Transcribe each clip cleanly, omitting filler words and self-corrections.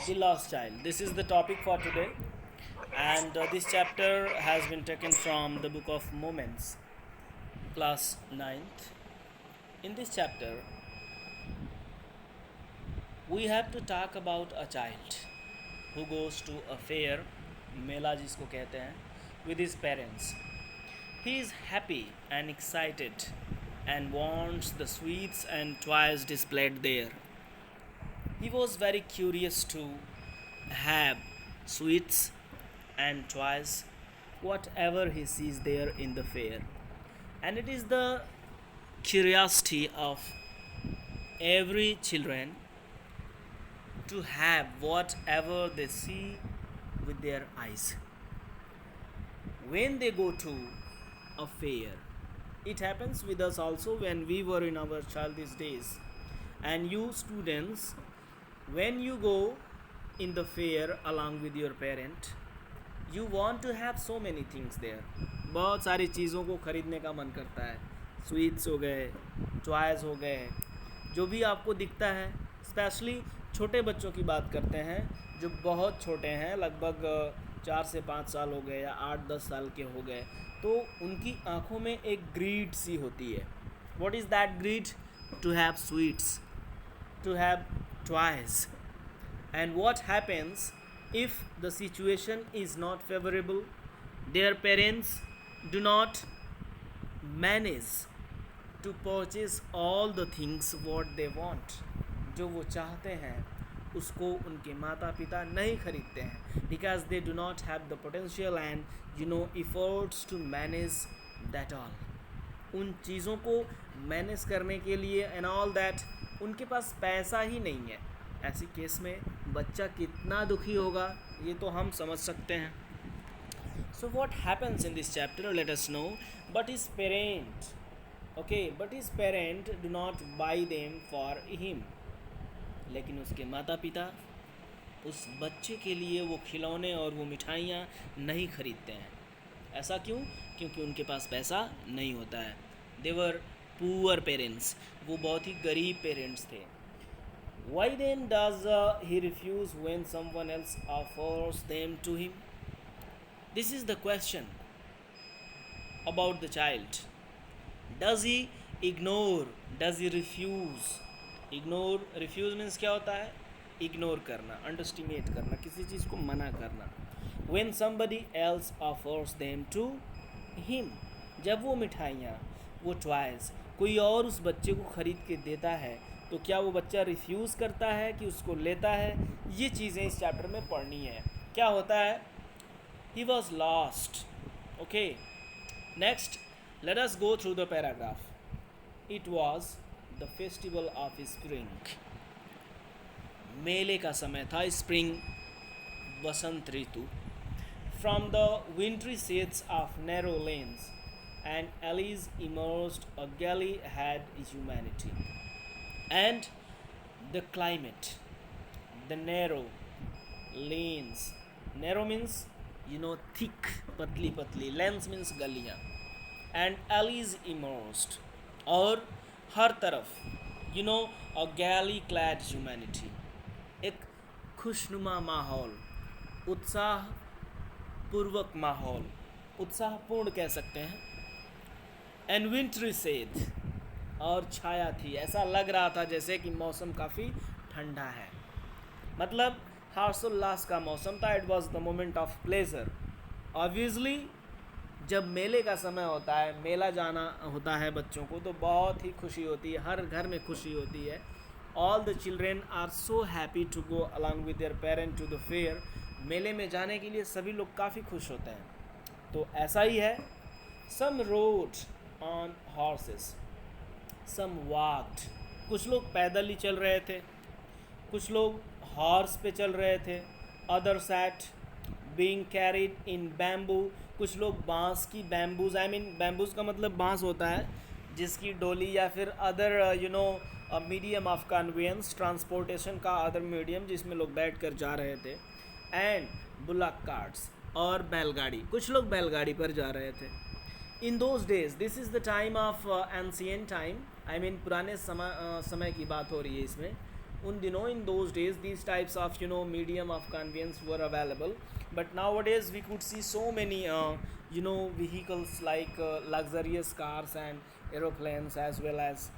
The Lost Child. This is the topic for today, and this chapter has been taken from the book of Moments, class ninth. In this chapter, we have to talk about a child who goes to a fair, मेला जिसको कहते हैं, with his parents. He is happy and excited and wants the sweets and toys displayed there. He was very curious to have sweets and toys, whatever he sees there in the fair. And it is the curiosity of every children to have whatever they see with their eyes. When they go to a fair, it happens with us also when we were in our childish days. And you students, when you go in the fair along with your parent, you want to have so many things there. बहुत सारी चीज़ों को ख़रीदने का मन करता है. Sweets हो गए, टॉयज़ हो गए, जो भी आपको दिखता है. स्पेशली छोटे बच्चों की बात करते हैं जो बहुत छोटे हैं, लगभग 4 से 5 साल हो गए या 8-10 साल के हो गए, तो उनकी आँखों में एक ग्रीड सी होती है. What is that greed? To have sweets, to have toys. And what happens if the situation is not favorable? Their parents do not manage to purchase all the things what they want. जो वो चाहते हैं उसको उनके माता पिता नहीं खरीदते हैं, because they do not have the potential and efforts to manage that all. उन चीज़ों को मैनेज करने के लिए एंड ऑल दैट उनके पास पैसा ही नहीं है. ऐसी केस में बच्चा कितना दुखी होगा ये तो हम समझ सकते हैं. So what happens in this chapter, let us know. But his parent do not by them for him. लेकिन उसके माता पिता उस बच्चे के लिए वो खिलौने और वो मिठाइयाँ नहीं खरीदते हैं. ऐसा क्यों? क्योंकि उनके पास पैसा नहीं होता है. देवर पुअर पेरेंट्स, वो बहुत ही गरीब पेरेंट्स थे. Why then does he refuse when someone else offers them to him? This is the question about the child. Does he ignore, does he refuse? Refuse means क्या होता है? इग्नोर करना, underestimate करना, किसी चीज़ को मना करना. When somebody else offers them to him, जब वो मिठाइयाँ, वो टॉयज़ कोई और उस बच्चे को ख़रीद के देता है, तो क्या वो बच्चा रिफ्यूज़ करता है कि उसको लेता है? ये चीज़ें इस चैप्टर में पढ़नी है. क्या होता है? He was lost. Okay. Next, let us go through the paragraph. It was the festival of spring. मेले का समय था, spring, Vasant Ritu. From the wintry shades of narrow lanes, and alleys emerged a galley had humanity. And the climate, the narrow lanes, narrow means thick, पतली पतली, lanes means गलियाँ, and alleys emerged, और हर तरफ a galley clad humanity, एक खुशनुमा माहौल, उत्साहपूर्वक माहौल, उत्साहपूर्ण कह सकते हैं. एंड विंट्री सेड, और छाया थी. ऐसा लग रहा था जैसे कि मौसम काफ़ी ठंडा है, मतलब हर्षोल्लास का मौसम था. It was the moment of pleasure. Obviously जब मेले का समय होता है, मेला जाना होता है बच्चों को, तो बहुत ही खुशी होती है, हर घर में खुशी होती है. All the children are so happy to go along with their parent to the fair. मेले में जाने के लिए सभी लोग काफ़ी खुश होते हैं. तो ऐसा ही है. Some rode on horses, some walked, कुछ लोग पैदल ही चल रहे थे, कुछ लोग हॉर्स पे चल रहे थे. Other sat being carried in bamboo, कुछ लोग बांस की, बैम्बूज बैम्बूज का मतलब बांस होता है जिसकी डोली या फिर other medium of conveyance, transportation का अदर मीडियम जिसमें लोग बैठ कर जा रहे थे. एंड बुलक कार्ट्स, और बैलगाड़ी, कुछ लोग बैलगाड़ी पर जा रहे थे. In those days, this is the time of ancient time, पुराने समय की बात हो रही है इसमें. उन दिनों in those days these types of medium of conveyance were available, but nowadays we could see so many vehicles like luxurious cars and aeroplanes as well as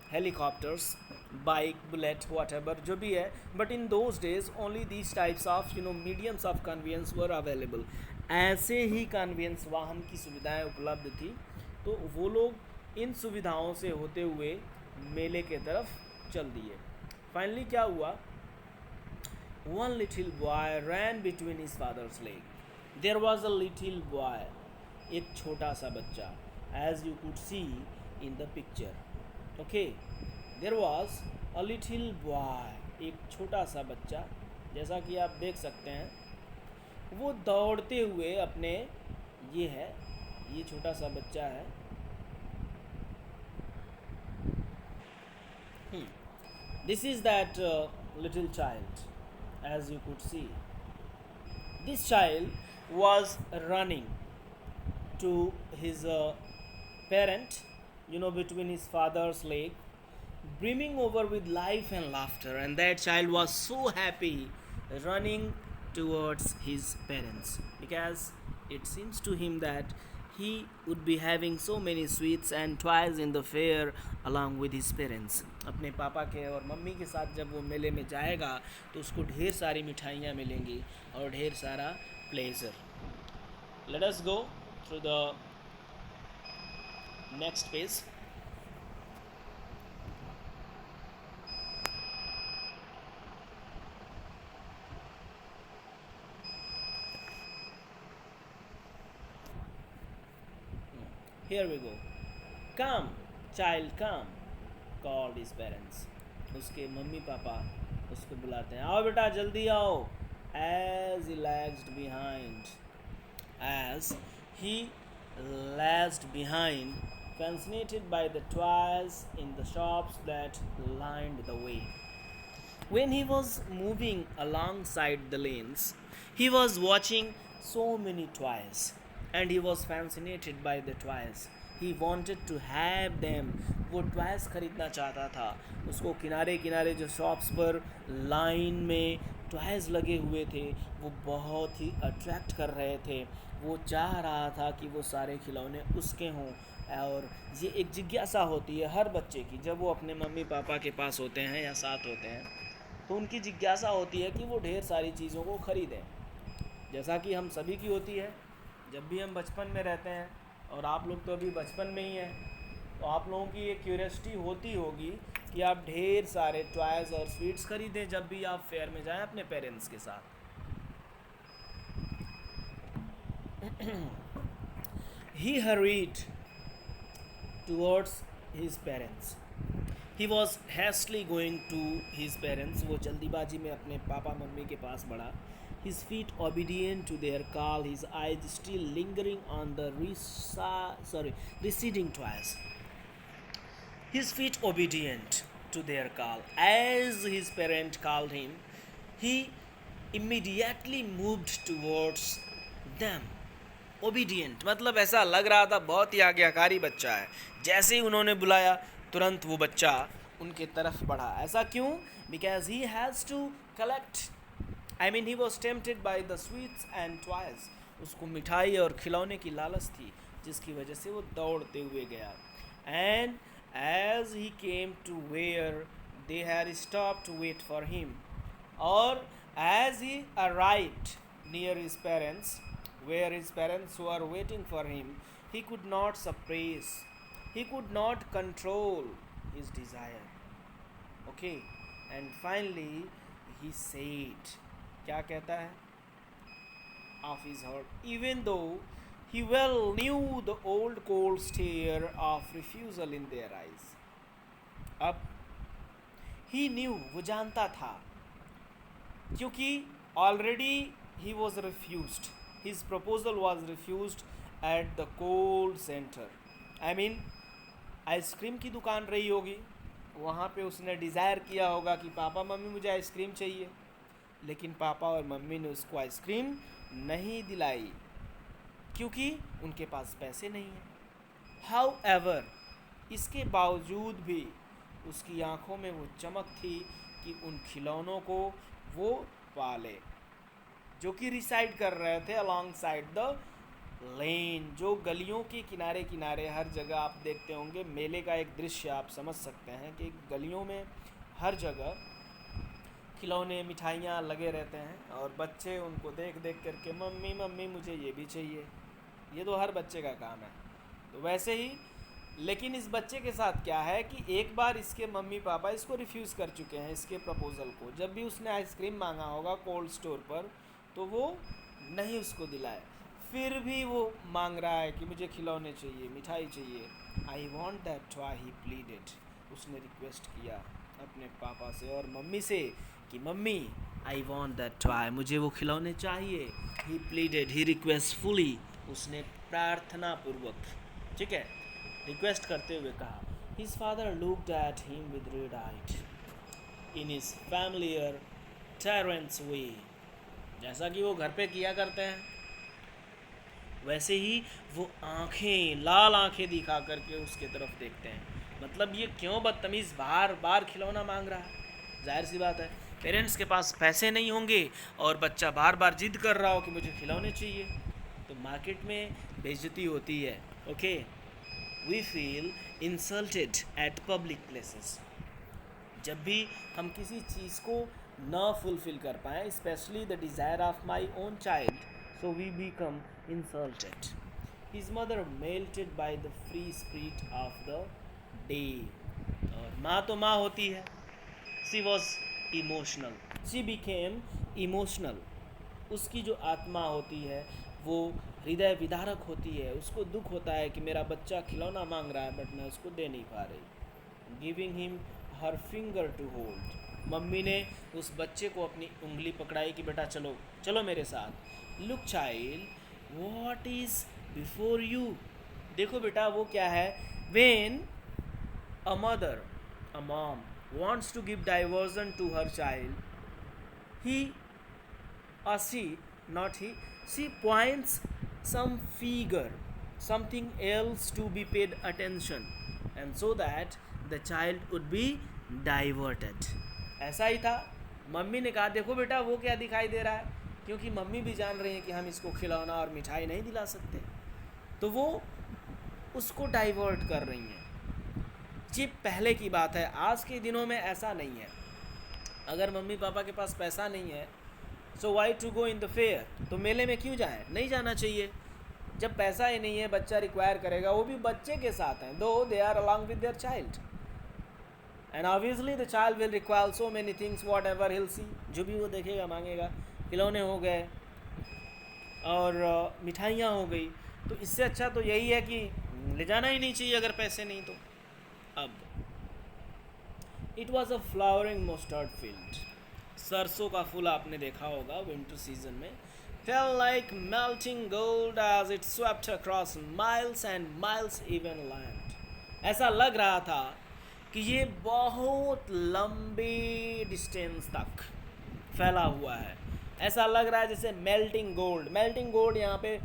helicopters, bike, bullet, whatever जो भी है, but in those days only these types of mediums of conveyance were available. ऐसे ही convince वाहन की सुविधाएं उपलब्ध थी, तो वो लोग इन सुविधाओं से होते हुए मेले के तरफ चल दिए. फाइनली क्या हुआ? One little boy ran between his father's leg. There was a little boy, एक छोटा सा बच्चा, as you could see in the picture. Okay, there was a little boy, एक छोटा सा बच्चा, जैसा कि आप देख सकते हैं. वो दौड़ते हुए अपने, ये छोटा सा बच्चा है. This is that little child, as you could see. This child was running to his parent, between his father's leg, brimming over with life and laughter, and that child was so happy running towards his parents, because it seems to him that he would be having so many sweets and toys in the fair along with his parents. अपने पापा के और mummy के साथ जब वो मेले में जाएगा तो उसको ढेर सारी मिठाइयाँ मिलेंगी और ढेर सारा pleasure. Let us go through the next page. Here we go. Come, child, come, called his parents. उसके मम्मी पापा उसको बुलाते हैं, आओ बेटा जल्दी आओ. As he lagged behind, fascinated by the toys in the shops that lined the way. When he was moving alongside the lanes, he was watching so many toys, and he was fascinated by the toys. He wanted to have them. वो toys ख़रीदना चाहता था. उसको किनारे किनारे जो shops पर line में टॉयज़ लगे हुए थे वो बहुत ही अट्रैक्ट कर रहे थे. वो चाह रहा था कि वो सारे खिलौने उसके हों. और ये एक जिज्ञासा होती है हर बच्चे की, जब वो अपने मम्मी पापा के पास होते हैं या साथ होते हैं तो उनकी जिज्ञासा होती है कि वो ढेर सारी चीज़ों को ख़रीदें, जैसा कि हम सभी की होती है जब भी हम बचपन में रहते हैं. और आप लोग तो अभी बचपन में ही हैं, तो आप लोगों की एक क्यूरियोसिटी होती होगी कि आप ढेर सारे टॉयज़ और स्वीट्स खरीदें जब भी आप फेयर में जाएं अपने पेरेंट्स के साथ. He hurried towards his parents. He was hastily going to his parents. वो जल्दीबाजी में अपने पापा मम्मी के पास बढ़ा. His feet obedient to their call, his eyes still lingering on the receding toys. His feet obedient to their call. As his parent called him, he immediately moved towards them. Obedient मतलब ऐसा लग रहा था बहुत ही आज्ञाकारी बच्चा है. जैसे ही उन्होंने बुलाया तुरंत वो बच्चा उनके तरफ बढ़ा. ऐसा क्यों? Because he has to collect. he was tempted by the sweets and toys. उसको मिठाई और खिलौने की लालच थी जिसकी वजह से वो दौड़ते हुए गया. And as he came to where they had stopped to wait for him, or as he arrived near his parents, where his parents were waiting for him, he could not suppress, he could not control his desire. Okay, and finally he said, क्या कहता है? Of his heart, even though he well knew the old cold stare of refusal in their eyes. अब he knew, वो जानता था, क्योंकि already he was refused. His proposal was refused at the cold center. Ice cream की दुकान रही होगी, वहाँ पे उसने डिज़ायर किया होगा कि पापा मम्मी मुझे आइसक्रीम चाहिए, लेकिन पापा और मम्मी ने उसको आइसक्रीम नहीं दिलाई क्योंकि उनके पास पैसे नहीं हैं. However, इसके बावजूद भी उसकी आंखों में वो चमक थी कि उन खिलौनों को वो पाले, जो कि रिसाइड कर रहे थे अलॉन्ग साइड द लेन, जो गलियों के किनारे किनारे हर जगह आप देखते होंगे। मेले का एक दृश्य आप समझ सकते हैं कि गलियों में हर जगह खिलौने मिठाइयाँ लगे रहते हैं और बच्चे उनको देख देख करके मम्मी मम्मी मुझे ये भी चाहिए। ये तो हर बच्चे का काम है। तो वैसे ही लेकिन इस बच्चे के साथ क्या है कि एक बार इसके मम्मी पापा इसको रिफ्यूज़ कर चुके हैं इसके प्रपोज़ल को। जब भी उसने आइसक्रीम मांगा होगा कोल्ड स्टोर पर तो वो नहीं उसको दिलाए, फिर भी वो मांग रहा है कि मुझे खिलौने चाहिए, मिठाई चाहिए। I want that toy he pleaded. उसने रिक्वेस्ट किया अपने पापा से और मम्मी से कि mummy I want that toy, मुझे वो खिलौने चाहिए। ही प्लीडेड, ही रिक्वेस्टफुली, उसने प्रार्थना पूर्वक, ठीक है, रिक्वेस्ट करते हुए कहा। His father looked at him with red eyed in his familiar tearless way. जैसा कि वो घर पे किया करते हैं वैसे ही वो आंखें, लाल आंखें दिखा करके उसके तरफ देखते हैं। मतलब ये क्यों बदतमीज़ बार बार खिलौना मांग रहा है। जाहिर सी बात है पेरेंट्स के पास पैसे नहीं होंगे और बच्चा बार बार जिद कर रहा हो कि मुझे खिलौने चाहिए, तो मार्केट में बेइज्जती होती है। Okay, we feel insulted at public places. जब भी हम किसी चीज़ को न फुलफिल कर पाएँ, specially the desire of my own child, so we become insulted. His mother melted by the free spirit of the day. और माँ तो माँ होती है, she was emotional, she became emotional. उसकी जो आत्मा होती है वो हृदय विदारक होती है। उसको दुख होता है कि मेरा बच्चा खिलौना मांग रहा है बट मैं उसको दे नहीं पा रही। Giving him her finger to hold. Mummy ने उस बच्चे को अपनी उंगली पकड़ाई कि बेटा चलो चलो मेरे साथ। Look child what is before you. देखो बेटा वो क्या है। When a mother, a mom wants to give diversion to her child, he or she, not he, she points some figure, something else to be paid attention, and so that the child would be diverted. ऐसा ही था। Mummy ने कहा देखो बेटा वो क्या दिखाई दे रहा है, क्योंकि मम्मी भी जान रही हैं कि हम इसको खिलौना और मिठाई नहीं दिला सकते, तो वो उसको डाइवर्ट कर रही हैं। जी पहले की बात है, आज के दिनों में ऐसा नहीं है। अगर मम्मी पापा के पास पैसा नहीं है so why to go in the fair, तो मेले में क्यों जाए, नहीं जाना चाहिए। जब पैसा ही नहीं है बच्चा रिक्वायर करेगा, वो भी बच्चे के साथ हैं, though they are along with their child, and obviously the child will require so many things whatever he'll see. जो भी वो देखेगा मांगेगा। खिलौने हो गए और मिठाइयाँ हो गई, तो इससे अच्छा तो यही है कि ले जाना ही नहीं चाहिए अगर पैसे नहीं तो। अब it was a flowering mustard field. सरसों का फूल आपने देखा होगा विंटर सीजन में। Fell like melting gold as it swept across miles and miles even land. ऐसा लग रहा था कि ये बहुत लंबे डिस्टेंस तक फैला हुआ है। ऐसा लग रहा है जैसे मेल्टिंग गोल्ड। मेल्टिंग गोल्ड यहाँ पे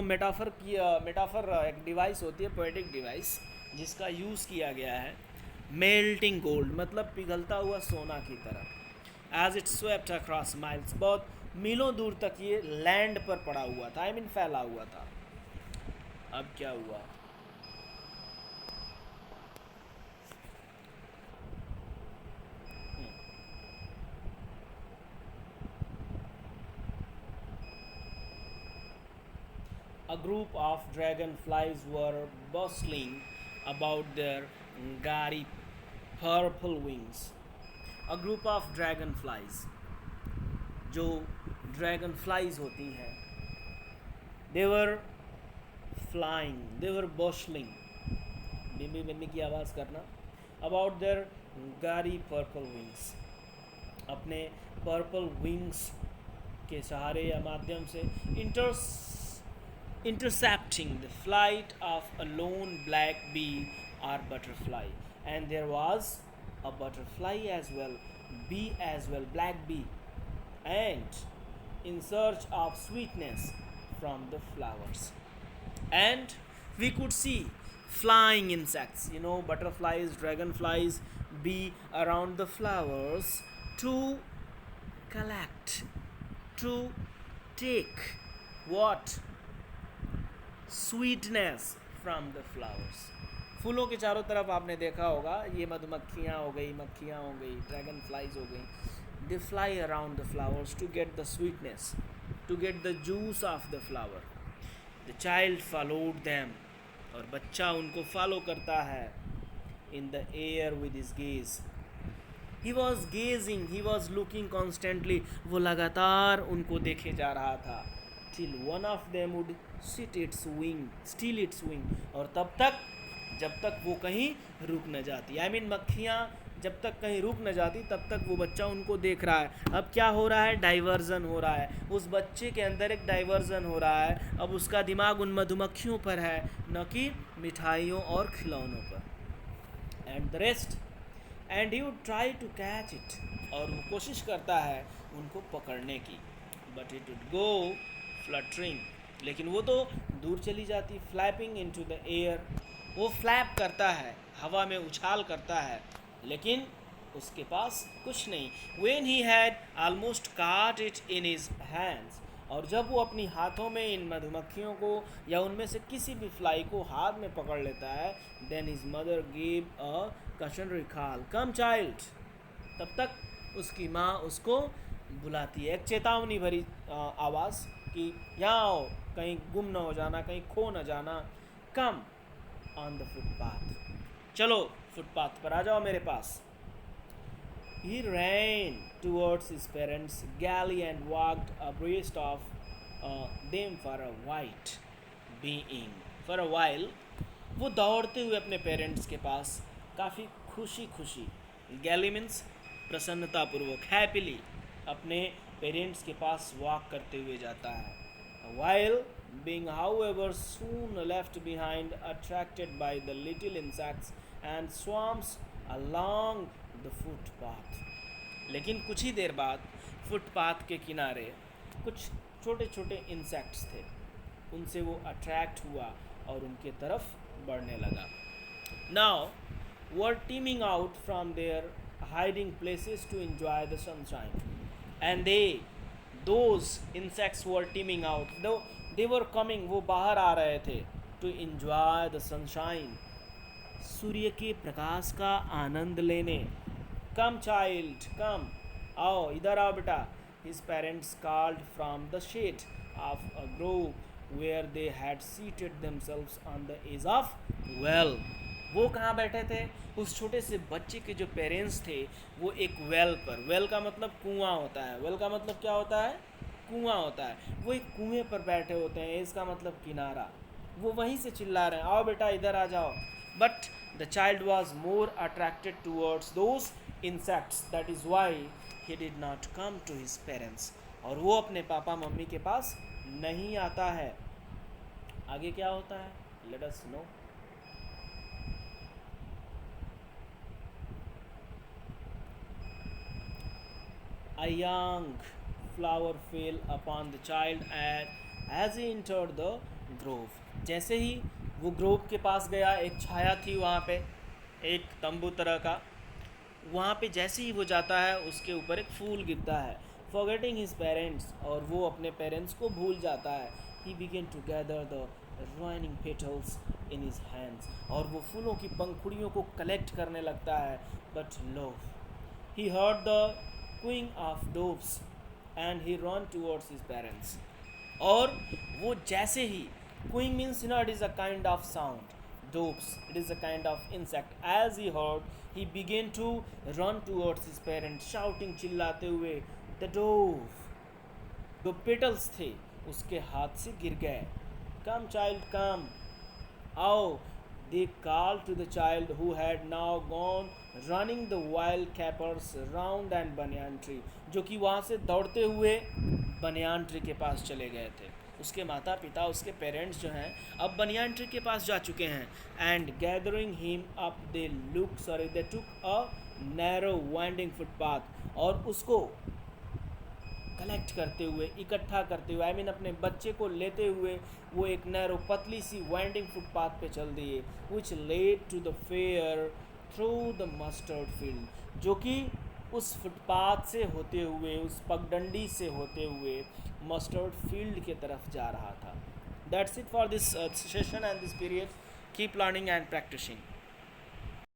मेटाफर की मेटाफर एक डिवाइस होती है, पोएटिक डिवाइस, जिसका यूज़ किया गया है। मेल्टिंग गोल्ड मतलब पिघलता हुआ सोना की तरह। As it swept across miles, बहुत मीलों दूर तक ये लैंड पर पड़ा हुआ था, आई मीन फैला हुआ था। अब क्या हुआ, a group of dragonflies were bustling about their gaudy purple wings. A group of dragonflies, जो dragonflies होती हैं, they were flying, they were bustling, Bimbi Bimbi की आवाज़ करना, about their gaudy purple wings, अपने पर्पल विंग्स के सहारे या माध्यम से intercepting the flight of a lone black bee or butterfly. And there was a butterfly as well, bee as well, black bee, and in search of sweetness from the flowers. And we could see flying insects, butterflies, dragonflies, be around the flowers to collect, to take what? Sweetness from the flowers. फूलों के चारों तरफ आपने देखा होगा, ये मधुमक्खियाँ हो गई, मक्खियाँ हो गई, ड्रैगन फ्लाइज हो गई. They fly around the flowers to get the sweetness, to get the juice of the flower. The child followed them. और बच्चा उनको फॉलो करता है. In the air with his gaze. He was gazing, he was looking constantly. वो लगातार उनको देखे जा रहा था. Till one of them would steal its wing. और तब तक जब तक वो कहीं रुक न जाती. I mean मक्खियाँ जब तक कहीं रुक न जाती तब तक वो बच्चा उनको देख रहा है. अब क्या हो रहा है? डाइवर्जन हो रहा है. उस बच्चे के अंदर एक डाइवर्जन हो रहा है. अब उसका दिमाग उन मधुमक्खियों पर है, न कि मिठाइयों और खिलौनों पर. And the rest, and he would try to catch it. और वो कोशिश करता है उनको पकड़ने की. But it would go fluttering. लेकिन वो तो दूर चली जाती. Flapping into the air. वो फ्लैप करता है, हवा में उछाल करता है, लेकिन उसके पास कुछ नहीं. When he had almost caught it in his hands. और जब वो अपनी हाथों में इन मधुमक्खियों को या उनमें से किसी भी फ्लाई को हाथ में पकड़ लेता है, then his mother gave a cautionary call. Come child. तब तक उसकी माँ उसको बुलाती है, एक चेतावनी भरी आवाज़ कि यहाँ आओ, कहीं गुम न हो जाना, कहीं खो न जाना. Come on the footpath. चलो फुटपाथ पर आ जाओ मेरे पास. He ran towards his parents galley and walked abreast of them for a while. वो दौड़ते हुए अपने पेरेंट्स के पास काफ़ी खुशी गैली मीन्स प्रसन्नतापूर्वक, हैप्पीली अपने पेरेंट्स के पास वॉक करते हुए जाता है. While being however soon left behind, attracted by the little insects and swarms along the footpath. लेकिन कुछ ही देर बाद फुटपाथ के किनारे कुछ छोटे छोटे इंसेक्ट्स थे. उनसे वो अट्रैक्ट हुआ और उनके तरफ बढ़ने लगा. Now were teeming out from their hiding places to enjoy the sunshine. And those insects were teeming out. Though they were coming, वो बाहर आ रहे थे, to enjoy the sunshine. सूर्य के प्रकाश का आनंद लेने. Come child, come. आओ, इधर आओ बेटा. His parents called from the shade of a grove where they had seated themselves on the edge of well. वो कहाँ बैठे थे? उस छोटे से बच्चे के जो पेरेंट्स थे वो एक वेल पर. वेल का मतलब कुआं होता है. वेल का मतलब क्या होता है? कुआं होता है. वो एक कुएं पर बैठे होते हैं. इसका मतलब किनारा. वो वहीं से चिल्ला रहे हैं, आओ बेटा इधर आ जाओ. But the child was more attracted towards those insects. That is why he did not come to his parents. और वो अपने पापा मम्मी के पास नहीं आता है. आगे क्या होता है? Let us know. A young flower fell upon the child as he entered the grove. जैसे ही वो ग्रोव के पास गया, एक छाया थी वहाँ पे, एक तंबू तरह का. वहाँ पे जैसे ही वो जाता है उसके ऊपर एक फूल गिरता है. Forgetting his parents, और वो अपने पेरेंट्स को भूल जाता है. He began to gather the remaining petals in his hands. और वो फूलों की पंखुड़ियों को कलेक्ट करने लगता है. But lo, he heard the cooing of doves and he ran towards his parents. और वो जैसे ही, cooing means it is a kind of sound. Doves, it is a kind of insect. As he heard, he began to run towards his parents, shouting, चिल्लाते हुए, the dove. जो petals थे उसके हाथ से गिर गए. Come child, come. आओ. They called to the child who had now gone running the wild capers round and banyan tree. जो कि वहाँ से दौड़ते हुए बनियान ट्री के पास चले गए थे. उसके माता पिता, उसके पेरेंट्स जो हैं अब बनियान ट्री के पास जा चुके हैं. And gathering him up they took a narrow winding footpath. और उसको कलेक्ट करते हुए, इकट्ठा करते हुए, I mean अपने बच्चे को लेते हुए वो एक नैरो पतली सी वाइंडिंग फुटपाथ पे चल दिए. which led to the fair through the mustard field, जो कि उस फुटपाथ से होते हुए, उस पगडंडी से होते हुए मस्टर्ड फील्ड के तरफ जा रहा था. That's it for this session and this period. Keep learning and practising.